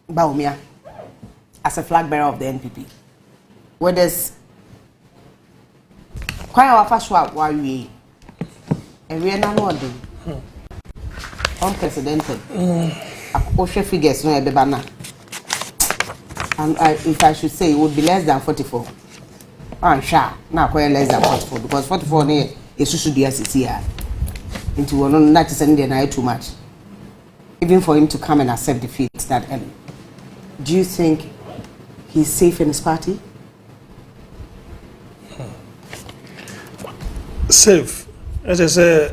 Bawumia as a flag bearer of the NPP. What does quite our first why we and we are not one unprecedented. Osha figures no ebebana. And if I should say, it would be less than 44. I'm sure now quite less than 44 because 44 is should be here. Into one not to send the night too much. Even for him to come and accept defeat that early. Do you think he's safe in his party? Safe. As I say,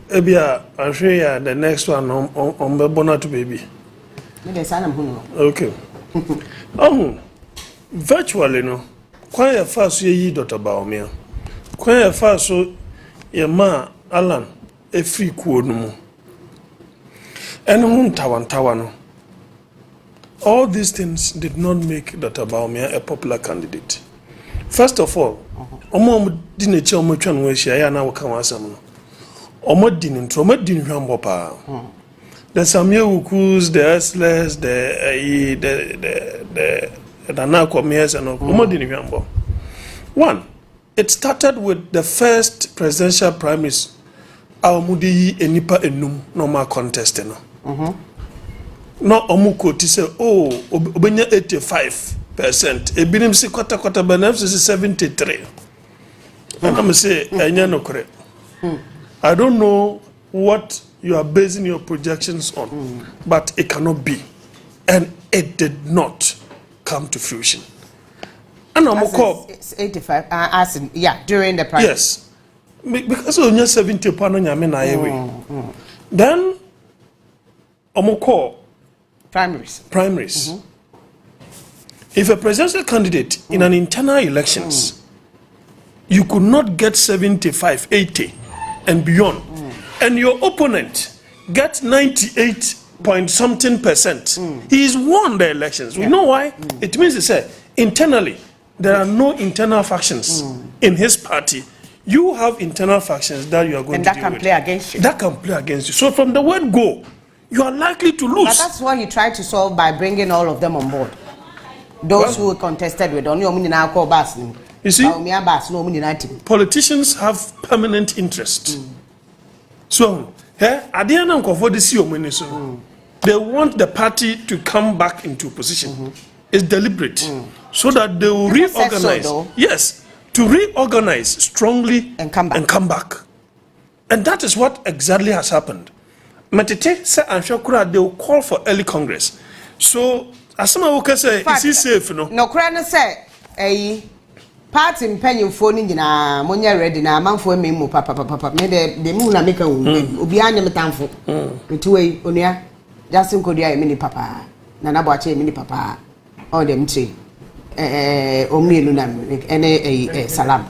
Ebia, I'm sure the next one on Bona to baby. Okay. Virtually no. Quite a fast ye Dr. Bawumia. Quite a fast so your ma Alan a free quote no. And Tawano. All these things did not make Dr. Bawumia a popular candidate. First of all, Omo didn't tell me where she I now come as some. Omo didn't humble power. The Samuel Wukus, the Esles, the Nanakomias, and Omo didn't humble. One, it started with the first presidential primaries. Aomudi enipa enum normal contest no. No omuko ti say oh obenya 85%. Ebinim si kwata benefits is 73. And I'm say enya no correct. I don't know what you are basing your projections on, but it cannot be, and it did not come to fruition. And it's 85 as in, yeah, during the primary. Yes. Because only 70 pound nyame na yewe. Then omoko primaries. If a presidential candidate in an internal elections you could not get 75, 80 and beyond, and your opponent get 98 point something percent, he's won the elections. We know why. It means to say internally there are no internal factions in his party. You have internal factions that you are going to deal with. And that can play against you. That can play against you. So from the word go, you are likely to lose. But that's what he tried to solve by bringing all of them on board. Those who contested with only you see, politicians have permanent interest. So, they want the party to come back into position. It's deliberate. So that they will reorganize. Yes. To reorganize strongly and come back. And that is what exactly has happened. Matete said, I'm sure they will call for early Congress. So, as someone who say, is he safe? No, Crana say, a party in penny phoning in a monia ready now, man for me, papa, made the moon and make a Ubiana Metamfo. Two-way, Onia, Justin Kodia, mini papa, Nanabache, mini papa, all them three. Salam.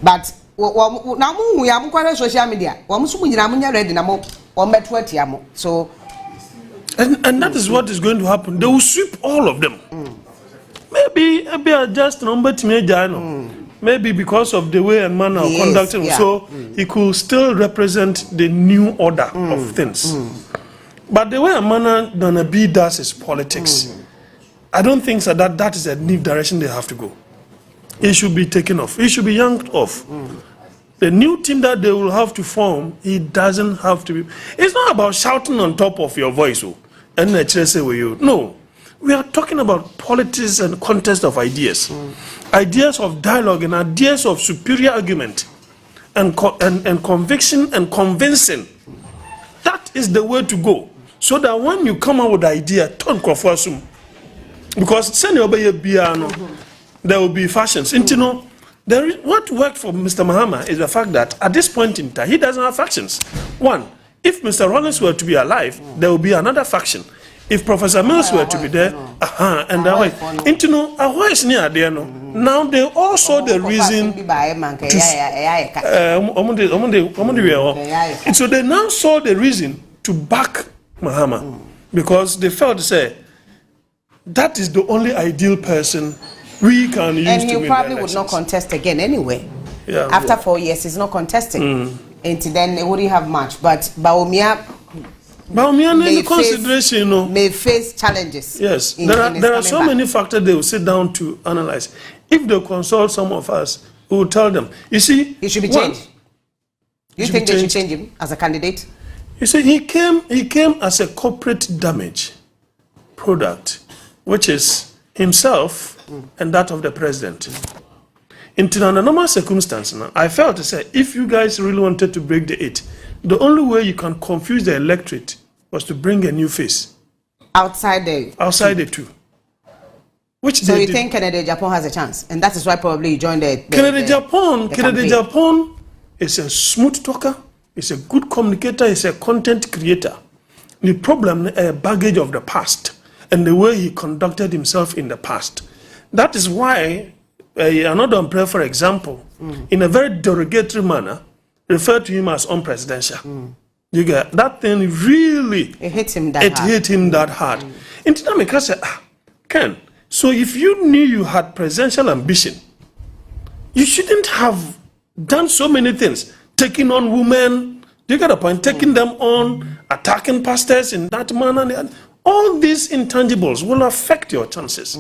But now we are quite social media. So and that is what is going to happen. They will sweep all of them. Maybe just number to maybe because of the way and manner of conducting, so he could still represent the new order of things. But the way and manner Donna B does is politics. I don't think so that is a new direction they have to go. It should be taken off. It should be yanked off. The new team that they will have to form, it doesn't have to be. It's not about shouting on top of your voice. And say with you. No. We are talking about politics and contest of ideas. Ideas of dialogue and ideas of superior argument. And conviction and convincing. That is the way to go. So that when you come out with the idea, turn Kwafwasum. Because there will be fashions. What worked for Mr. Mahama is the fact that at this point in time, he doesn't have factions. One, if Mr. Rollins were to be alive, there will be another faction. If Professor Mills were to be there, and that way. Now they all saw the reason so they now saw the reason to back Mahama. Because they felt to say, that is the only ideal person we can use to win the elections. And he probably would not contest again anyway. After 4 years, he's not contesting. And then they wouldn't have much. But Bawumia Bawumia consideration, may face challenges. Yes, there are so many factors they will sit down to analyze. If they consult some of us, we will tell them. You see, he should be changed. You think they should change him as a candidate? You see, he came as a corporate damage product, which is himself and that of the president. In a normal circumstance, I felt to say, if you guys really wanted to break the 8, the only way you can confuse the electorate was to bring a new face. Outside the two. Which so you think Kennedy Japan has a chance? And that is why probably you joined the Kennedy Japan is a smooth talker, is a good communicator, is a content creator. The problem is a baggage of the past and the way he conducted himself in the past. That is why another umbrella, for example, in a very derogatory manner, referred to him as unpresidential. You get that thing really it hit him that hard. Hit him that hard. In Tinamika said, Ken, so if you knew you had presidential ambition, you shouldn't have done so many things. Taking on women, you get a point, taking them on, attacking pastors in that manner. All these intangibles will affect your chances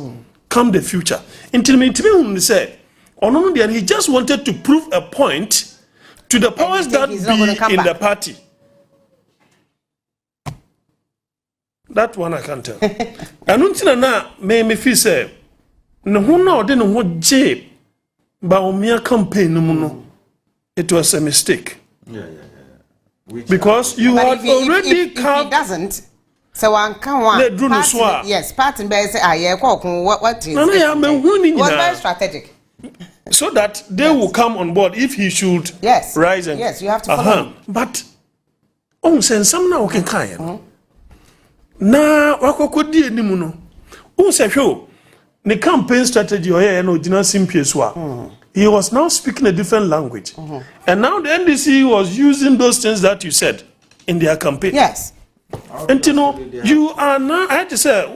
come the future. Until me say, he just wanted to prove a point to the powers that be in the party. That one I can't tell. And until now, me feel say, no one didn't want J. Bawumia campaign. It was a mistake. Because you had already come. If he doesn't, so one can one. Yes, party say, what is it? Was very strategic. So that they will come on board if he should rise and you have to follow him. But send some now can kind. Na wakokodi enimu no unse hwe the campaign strategy oye no gina simpieswa he was now speaking a different language and now the NDC was using those things that you said in their campaign. Yes. And you are now, I had to say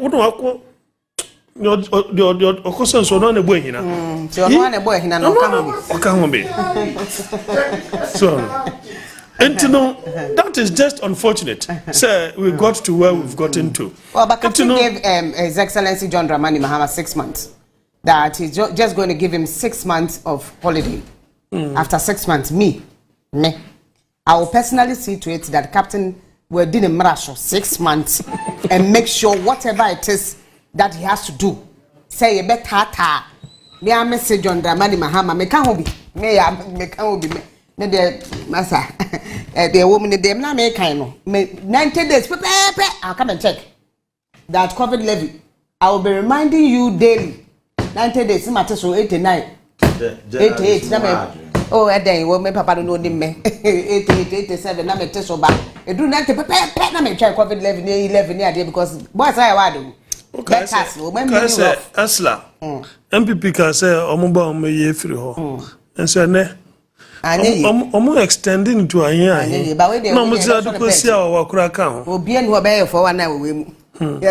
your question so no boy hina so no na boy hina no come be so and that is just unfortunate. Sir, we got to where we've gotten to. Well, but Captain gave His Excellency John Dramani Mahama 6 months. That he's just going to give him 6 months of holiday. After 6 months, I will personally see to it that Captain will do the marathon 6 months and make sure whatever it is that he has to do. Say you better me a message John Dramani Mahama me can be me the massa the woman in them na me kind 90 days I'll come and check that COVID levy. I will be reminding you daily 90 days matter so 89 88 oh then you me papa don't know me 88 87 na me test over e do 90 na me check COVID levy 11 near because boys I wadu okay so asla NPP can say omuba omoye free ho and so ne omo extending to anya no mo say do kosi a wakura kan obi enu obeye for one na we mu the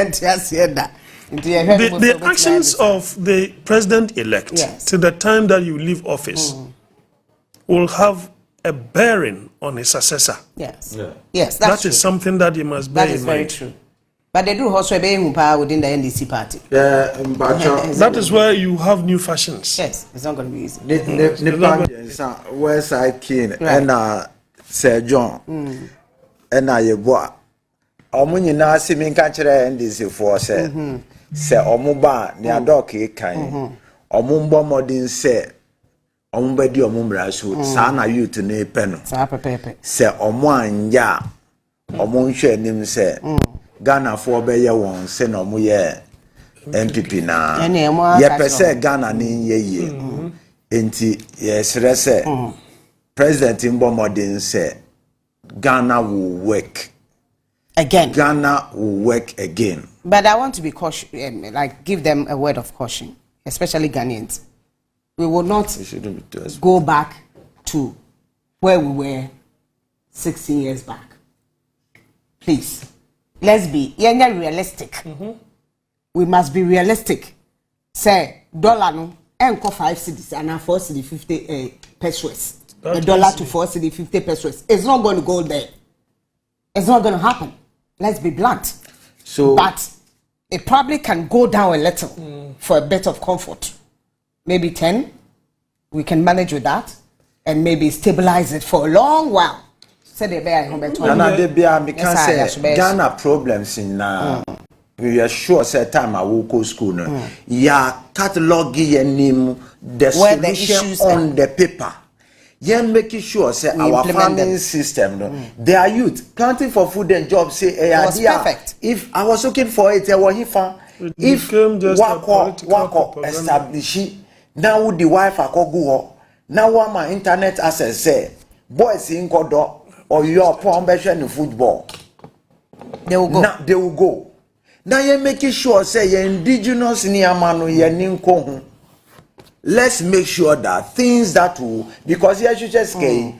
actions of the president-elect to the time that you leave office will have a bearing on his successor. Yes. Yes, that is something that you must bear in mind. That is very true. But they do also bear power within the NDC party. That is where you have new fashions. Yes, it's not going to be easy. West Side King and Sir John and Yeboa. Omuni na si min ka kire NDC for say omuba ni adoke kan omumbo modin say omumbedi omumra so sa na youth na epe no sa pepepe say omu anja omunhwe nim say Ghana for be ye won say no mu ye NPP na ye pese Ghana ni ye enti ye sere say president mbo modin say Ghana will work again. Ghana will work again. But I want to be cautious, like give them a word of caution, especially Ghanaians. We will not go back to where we were 16 years back. Please, let's be realistic. We must be realistic. Say, dollar no, enko 5 cedis and 4 cedi 50 pesos. A dollar to 4 cedi 50 pesos. It's not going to go there. It's not going to happen. Let's be blunt. So, but it probably can go down a little for a bit of comfort. Maybe 10. We can manage with that, and maybe stabilize it for a long while. Say the bear Nana de bia me can say Ghana problems in we are sure say time I will go school no. Ya catalog ye name the solution on the paper. Yeah, making sure say our farming system no. Their youth planting for food and jobs say perfect. If I was looking for it, if wako establishing now the wife go now one my internet access say boys in kodo or your poor in football. They will go. Now they will go. Now you're making sure say you're indigenous in Yamano, you're Ninko. Let's make sure that things that will, because you should just say,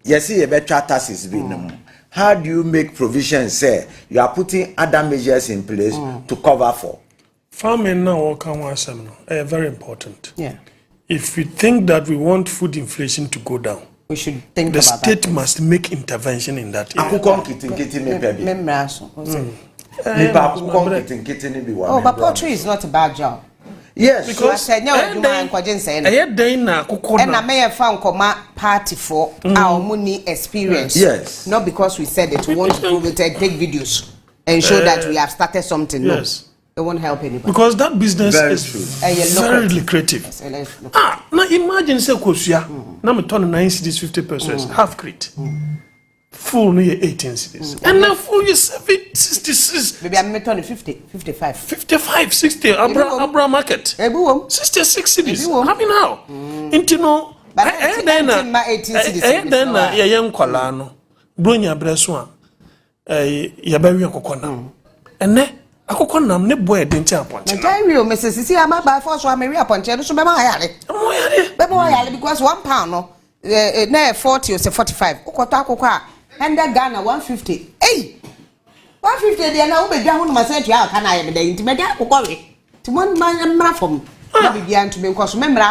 you see a better taxes being. How do you make provisions? Say you are putting other measures in place to cover for farming now. Very important. Yeah. If we think that we want food inflation to go down, we should think the about state that. must make intervention in that area. Oh, but poultry is not a bad job. Yes, because and I may have found party for our money experience. Yes, not because we said it. We want to prove it, take videos and show that we have started something. Yes. No, it won't help anybody. Because that business is very lucrative. Now imagine say Kosia, now me turn 9 cities 50%, half crate. Full near 18 cities. And now full is 66. Maybe I'm turning 50, 55. 55, 60, Abra market. 66 cities. Happy now. Intino. Then ya young Colano, Brunia Breswan, Yabaria Cocona. And then Akokona ne boy didn't tell point. Ontario, Mrs. Sisi, I'm by force one Maria Ponchero, so Bema because £1 no, 40 or 45. Okota, and that Ghana 150. Hey, 150. They are now be down myself. Can I have the intimate? To one man and from. Maybe to be because remember